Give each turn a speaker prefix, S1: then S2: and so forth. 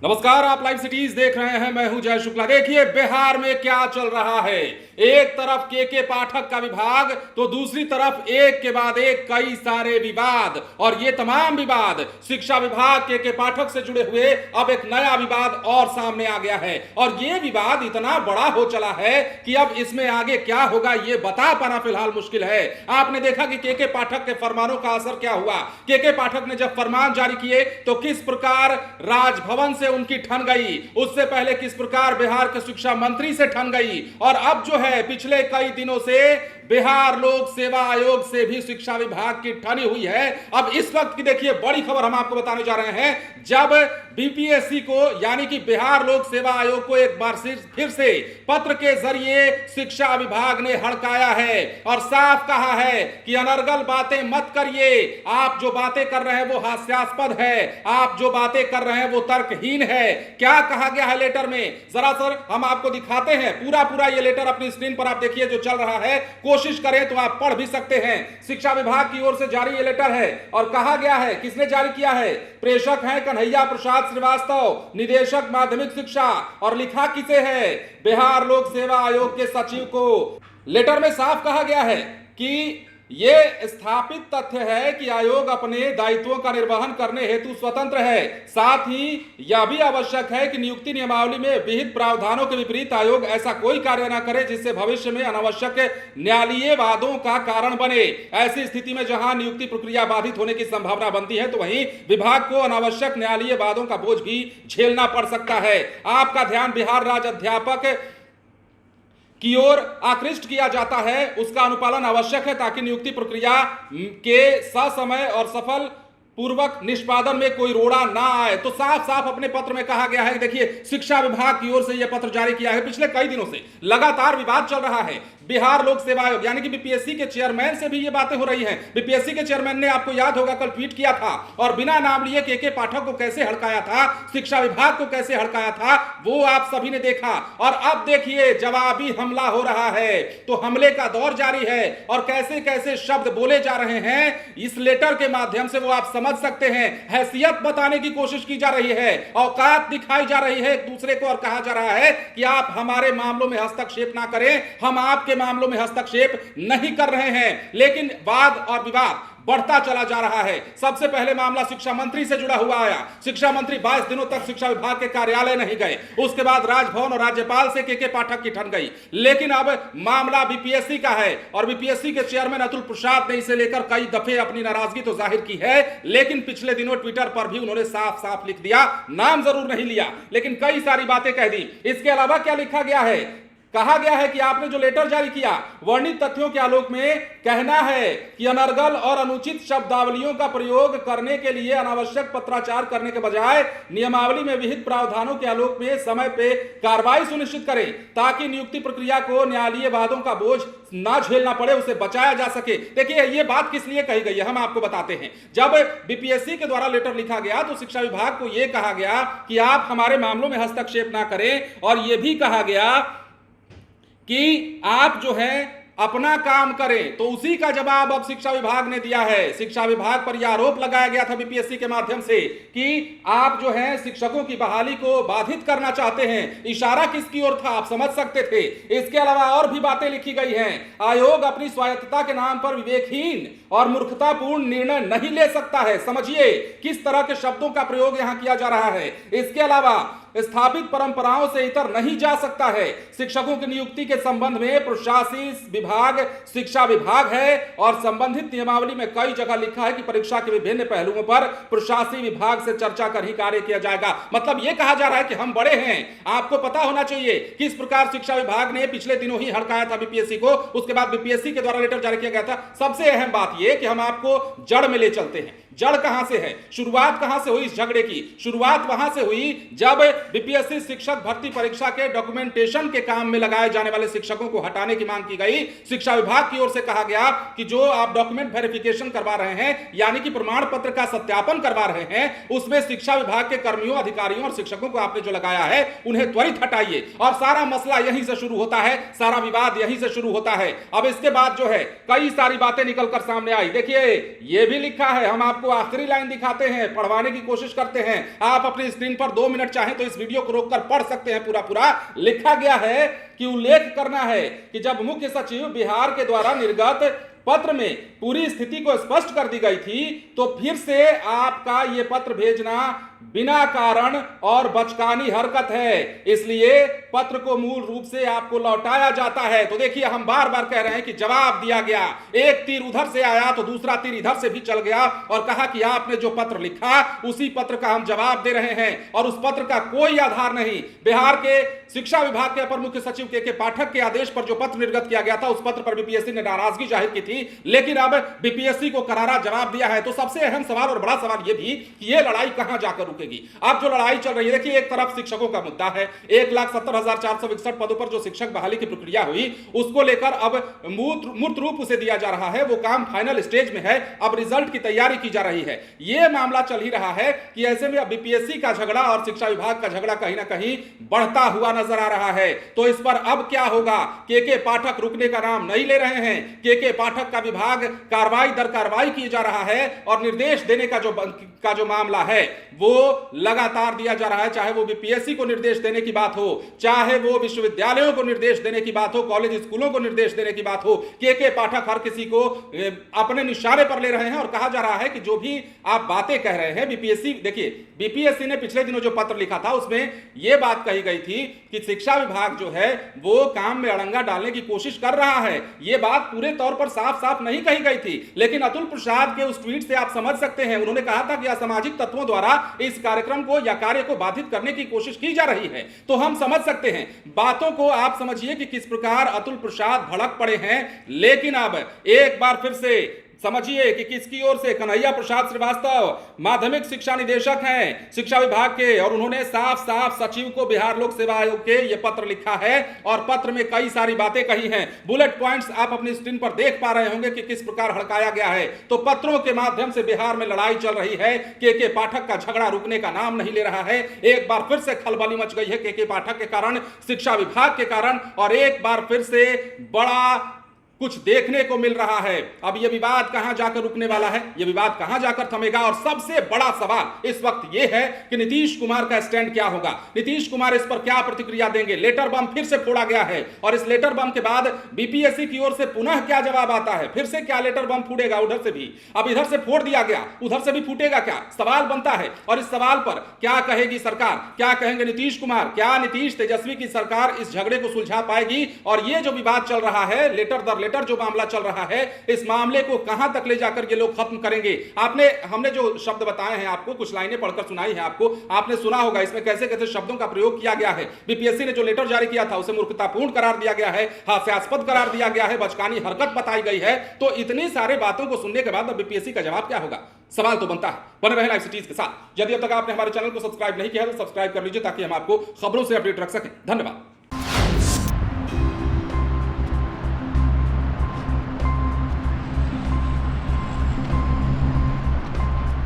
S1: नमस्कार, आप live cities देख रहे हैं। मैं हूं जय शुक्ला। देखिए बिहार में क्या चल रहा है। एक तरफ के पाठक का विभाग तो दूसरी तरफ एक के बाद एक कई सारे विवाद, और ये तमाम विवाद शिक्षा विभाग के पाठक से जुड़े हुए अब एक नया विवाद और सामने आ गया है। और ये विवाद इतना बड़ा हो चला है कि अब इसमें आगे क्या होगा ये बता पाना फिलहाल मुश्किल है। आपने देखा कि के पाठक के फरमानों का असर क्या हुआ। के पाठक ने जब फरमान जारी किए तो किस प्रकार राजभवन से उनकी ठन गई, उससे पहले किस प्रकार बिहार के शिक्षा मंत्री से ठन गई, और अब जो है पिछले कई दिनों से बिहार लोक सेवा आयोग से भी शिक्षा विभाग की ठनी हुई है। अब इस वक्त की देखिए बड़ी खबर हम आपको बताने जा रहे हैं। जब बीपीएससी को यानी कि बिहार लोक सेवा आयोग को एक बार फिर से पत्र के जरिए शिक्षा विभाग ने हड़काया है और साफ कहा है कि अनर्गल बातें मत करिए। आप जो बातें कर रहे हैं वो हास्यास्पद है, आप जो बातें कर रहे हैं वो तर्कहीन है। क्या कहा गया है लेटर में, जरा सर हम आपको दिखाते हैं। पूरा ये लेटर अपनी स्क्रीन पर आप देखिए जो चल रहा है, कोशिश करें तो आप पढ़ भी सकते हैं। शिक्षा विभाग की ओर से जारी ये लेटर है और कहा गया है, किसने जारी किया है, प्रेषक हैं कन्हैया प्रसाद श्रीवास्तव, निदेशक माध्यमिक शिक्षा, और लिखा किसे है, बिहार लोक सेवा आयोग के सचिव को। लेटर में साफ कहा गया है कि यह स्थापित तथ्य है कि आयोग अपने दायित्वों का निर्वहन करने हेतु स्वतंत्र है। साथ ही यह भी आवश्यक है कि नियुक्ति नियमावली में विहित प्रावधानों के विपरीत आयोग ऐसा कोई कार्य न करे जिससे भविष्य में अनावश्यक न्यायालयीय वादों का कारण बने। ऐसी स्थिति में जहां नियुक्ति प्रक्रिया बाधित होने की संभावना बनती है तो वहीं विभाग को अनावश्यक न्यायालयीय वादों का बोझ भी झेलना पड़ सकता है। आपका ध्यान बिहार राज्य अध्यापक की ओर आकृष्ट किया जाता है, उसका अनुपालन आवश्यक है ताकि नियुक्ति प्रक्रिया के ससमय और सफल पूर्वक निष्पादन में कोई रोड़ा ना आए। तो साफ अपने पत्र में कहा गया है। देखिए शिक्षा विभाग की ओर से यह पत्र जारी किया है। पिछले कई दिनों से लगातार विवाद चल रहा है। बिहार लोक सेवा आयोग यानी कि बीपीएससी के चेयरमैन से भी ये बातें हो रही हैं। बीपीएससी के चेयरमैन ने, आपको याद होगा, कल ट्वीट किया था और बिना नाम लिए के पाठक को कैसे हड़काया था, शिक्षा विभाग को कैसे हड़काया था, वो आप सभी ने देखा। और अब देखिए जवाबी हमला हो रहा है, तो हमले का दौर जारी है और कैसे कैसे शब्द बोले जा रहे हैं इस लेटर के माध्यम से वो आप समझ सकते हैं। हैसियत बताने की कोशिश की जा रही है, औकात दिखाई जा रही है एक दूसरे को, और कहा जा रहा है कि आप हमारे मामलों में हस्तक्षेप ना करें, हम आपके मामलों में हस्तक्षेप नहीं कर रहे हैं। लेकिन वाद और विवाद बढ़ता चला जा रहा है। सबसे पहले मामला शिक्षा मंत्री से जुड़ा हुआ आया। शिक्षा मंत्री 22 दिनों तक शिक्षा विभाग के कार्यालय नहीं गए। उसके बाद राजभवन और राज्यपाल से के पाठक की ठन गई। लेकिन अब मामला बीपीएससी का है और बीपीएससी के चेयरमैन अतुल प्रसाद ने इसे लेकर कई दफे अपनी नाराजगी तो जाहिर की है, लेकिन पिछले दिनों ट्विटर पर भी उन्होंने साफ लिख दिया, नाम जरूर नहीं लिया लेकिन कई सारी बातें कह दी। इसके अलावा क्या लिखा गया है, कहा गया है कि आपने जो लेटर जारी किया वर्णित तथ्यों के आलोक में कहना है कि अनर्गल और अनुचित शब्दावलियों का प्रयोग करने के लिए अनावश्यक पत्राचार करने के बजाय नियमावली में विहित प्रावधानों के आलोक में समय पे कार्रवाई सुनिश्चित करें ताकि नियुक्ति प्रक्रिया को न्यायालयीय वादों का बोझ ना झेलना पड़े, उसे बचाया जा सके। देखिए ये बात किस लिए कही गई है हम आपको बताते हैं। जब बीपीएससी के द्वारा लेटर लिखा गया तो शिक्षा विभाग को यह कहा गया कि आप हमारे मामलों में हस्तक्षेप ना करें, और यह भी कहा गया कि आप जो है अपना काम करें। तो उसी का जवाब अब शिक्षा विभाग ने दिया है। शिक्षा विभाग पर यह आरोप लगाया गया था बीपीएससी के माध्यम से कि आप जो है शिक्षकों की बहाली को बाधित करना चाहते हैं। इशारा किसकी ओर था आप समझ सकते थे। इसके अलावा और भी बातें लिखी गई हैं। आयोग अपनी स्वायत्तता के नाम पर विवेकहीन और मूर्खतापूर्ण निर्णय नहीं ले सकता है। समझिए किस तरह के शब्दों का प्रयोग यहां किया जा रहा है। इसके अलावा स्थापित परंपराओं से इतर नहीं जा सकता है। शिक्षकों की नियुक्ति के संबंध में प्रशासकीय विभाग शिक्षा विभाग है और संबंधित नियमावली में कई जगह लिखा है कि परीक्षा के विभिन्न पहलुओं पर प्रशासकीय विभाग से चर्चा कर ही कार्य किया जाएगा। मतलब यह कहा जा रहा है कि हम बड़े हैं, आपको पता होना चाहिए किस प्रकार शिक्षा विभाग ने पिछले दिनों ही हड़काया था बीपीएससी को। उसके बाद बीपीएससी के द्वारा लेटर जारी किया गया था। सबसे अहम बात यह कि हम आपको जड़ में ले चलते हैं। जड़ कहां से है, शुरुआत कहां से हुई इस झगड़े की, शुरुआत वहां से हुई जब बीपीएससी शिक्षक भर्ती परीक्षा के डॉक्यूमेंटेशन के काम में लगाए जाने वाले शिक्षकों को हटाने की मांग की गई। शिक्षा विभाग की ओर से कहा गया कि जो आप डॉक्यूमेंट वेरिफिकेशन करवा रहे हैं यानी कि प्रमाण पत्र का सत्यापन करवा रहे हैं, उसमें शिक्षा विभाग के कर्मियों, अधिकारियों और शिक्षकों को आपने जो लगाया है उन्हें त्वरित हटाइए। और सारा मसला यहीं से शुरू होता है, सारा विवाद यहीं से शुरू होता है। अब इसके बाद जो है कई सारी बातें निकलकर सामने आई। देखिए यह भी लिखा है, हम आपको आपको आखिरी लाइन दिखाते हैं, पढ़वाने की कोशिश करते हैं। आप अपनी स्क्रीन पर 2 मिनट चाहें तो इस वीडियो को रोककर पढ़ सकते हैं। पूरा पूरा लिखा गया है कि उल्लेख करना है कि जब मुख्य सचिव बिहार के द्वारा निर्गत पत्र में पूरी स्थिति को स्पष्ट कर दी गई थी, तो फिर से आपका यह पत्र भेजना बिना कारण और बचकानी हरकत है, इसलिए पत्र को मूल रूप से आपको लौटाया जाता है। तो देखिए, हम बार बार कह रहे हैं कि जवाब दिया गया, एक तीर उधर से आया तो दूसरा तीर इधर से भी चल गया और कहा कि आपने जो पत्र लिखा उसी पत्र का हम जवाब दे रहे हैं और उस पत्र का कोई आधार नहीं। बिहार के शिक्षा विभाग के अपर मुख्य सचिव के पाठक के आदेश पर जो पत्र निर्गत किया गया था, उस पत्र पर बीपीएससी ने नाराजगी जाहिर की थी, लेकिन अब बीपीएससी को करारा जवाब दिया है। तो सबसे अहम सवाल और बड़ा सवाल यह भी कि यह लड़ाई कहां जाकर रुकेगी। अब जो लड़ाई चल रही है, देखिए, एक तरफ शिक्षकों का मुद्दा है, 1,70,461 पदों पर जो शिक्षक बहाली की प्रक्रिया हुई उसको लेकर अब मूर्त रूप उसे दिया जा रहा है, वो काम फाइनल स्टेज में है, अब रिजल्ट की तैयारी की जा रही है। यह मामला चल ही रहा है कि ऐसे में अब बीपीएससी का झगड़ा और शिक्षा विभाग का झगड़ा कहीं ना कहीं बढ़ता हुआ नजर आ रहा है। तो इस पर अब क्या होगा? के पाठक रुकने का नाम नहीं ले रहे हैं। के पाठक का विभाग कार्रवाई दर कार्रवाई किया जा रहा है और निर्देश देने का जो मामला है वो लगातार दिया जा रहा है, चाहे वो बीपीएससी को निर्देश देने की बात हो, चाहे वो विश्वविद्यालयों को निर्देश देने की बात हो, कॉलेज स्कूलों को निर्देश देने की बात हो। के पाठक हर किसी को अपने निशाने पर ले रहे हैं और कहा जा रहा है कि जो भी आप बातें कह रहे हैं, बीपीएससी, देखिए, बीपीएससी ने पिछले दिनों जो पत्र लिखा था उसमें यह बात कही गई थी कि शिक्षा विभाग जो है वो काम में अड़ंगा डालने की कोशिश कर रहा है। यह बात पूरे तौर पर साफ साफ नहीं कही गई थी, लेकिन अतुल प्रसाद के उस ट्वीट से आप समझ सकते हैं, उन्होंने कहा था कि असामाजिक तत्वों द्वारा इस कार्यक्रम को या कार्य को बाधित करने की कोशिश की जा रही है। तो हम समझ सकते हैं बातों को, आप समझिए कि किस प्रकार अतुल प्रसाद भड़क पड़े हैं। लेकिन अब एक बार फिर से समझिए कि किसकी ओर से, कन्हैया प्रसाद श्रीवास्तव माध्यमिक शिक्षा निदेशक हैं शिक्षा विभाग के, और उन्होंने साफ साफ सचिव को बिहार लोक सेवा आयोग के ये पत्र लिखा है और पत्र में कई सारी बातें कही हैं। बुलेट पॉइंट्स आप अपनी स्क्रीन पर देख पा रहे होंगे कि किस प्रकार हड़काया गया है। तो पत्रों के माध्यम से बिहार में लड़ाई चल रही है। के पाठक का झगड़ा रुकने का नाम नहीं ले रहा है। एक बार फिर से खलबली मच गई है के पाठक के कारण, शिक्षा विभाग के कारण, और एक बार फिर से बड़ा कुछ देखने को मिल रहा है। अब यह विवाद कहां जाकर रुकने वाला है, यह विवाद कहां जाकर थमेगा, और सबसे बड़ा सवाल इस वक्त यह है कि नीतीश कुमार का स्टैंड क्या होगा, नीतीश कुमार इस पर क्या प्रतिक्रिया देंगे। लेटर बम फिर से फोड़ा गया है और इस लेटर बम के बाद बीपीएससी की ओर से पुनः क्या जवाब आता है, फिर से क्या लेटर बम फूटेगा उधर से भी। अब इधर से फोड़ दिया गया, उधर से भी फूटेगा क्या, सवाल बनता है। और इस सवाल पर क्या कहेगी सरकार, क्या कहेंगे नीतीश कुमार, क्या नीतीश तेजस्वी की सरकार इस झगड़े को सुलझा पाएगी। और यह जो विवाद चल रहा है, लेटर जो मामला चल रहा है, इस मामले को कहां तक ले जाकर ये लोग खत्म करेंगे। हमने जो शब्द बताए हैं आपको, कुछ लाइनें पढ़कर सुनाई हैं आपको, आपने सुना होगा इसमें कैसे कैसे शब्दों का प्रयोग किया गया है। बीपीएससी ने जो लेटर जारी किया था उसे मूर्खतापूर्ण करार दिया गया है, हास्यास्पद करार दिया गया है, बचकानी हरकत बताई गई है। तो इतनी सारे बातों को सुनने के बाद अब बीपीएससी का जवाब क्या होगा, सवाल तो बनता है। बने रहें लाइव सिटीज के साथ। यदि अब तक आपने हमारे चैनल को सब्सक्राइब नहीं किया तो सब्सक्राइब कर लीजिए ताकि हम आपको खबरों से अपडेट रख सकें। धन्यवाद।